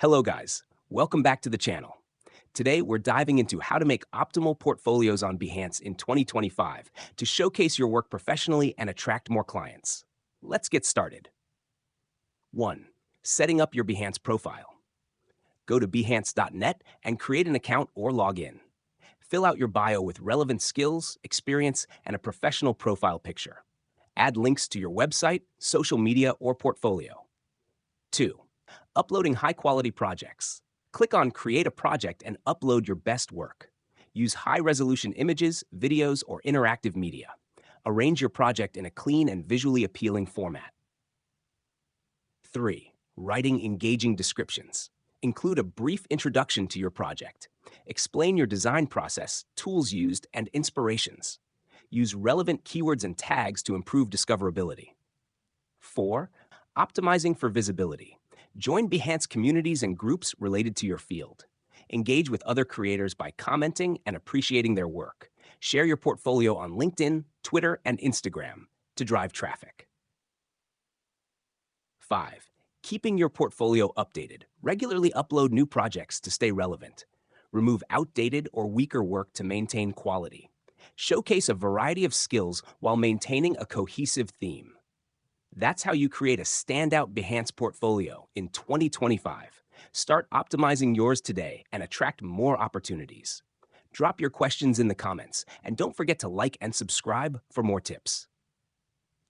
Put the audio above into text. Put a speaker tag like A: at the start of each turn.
A: Hello guys, welcome back to the channel. Today we're diving into how to make optimal portfolios on Behance in 2025 to showcase your work professionally and attract more clients. Let's get started. 1. Setting up your Behance profile. Go to behance.net and create an account or log in. Fill out your bio with relevant skills, experience, and a professional profile picture. Add links to your website, social media, or portfolio. 2. Uploading high-quality projects. Click on Create a Project and upload your best work. Use high-resolution images, videos, or interactive media. Arrange your project in a clean and visually appealing format. 3. Writing engaging descriptions. Include a brief introduction to your project. Explain your design process, tools used, and inspirations. Use relevant keywords and tags to improve discoverability. 4. Optimizing for visibility. Join Behance communities and groups related to your field. Engage with other creators by commenting and appreciating their work. Share your portfolio on LinkedIn, Twitter, and Instagram to drive traffic. 5. Keeping your portfolio updated. Regularly upload new projects to stay relevant. Remove outdated or weaker work to maintain quality. Showcase a variety of skills while maintaining a cohesive theme. That's how you create a standout Behance portfolio in 2025. Start optimizing yours today and attract more opportunities. Drop your questions in the comments, and don't forget to like and subscribe for more tips.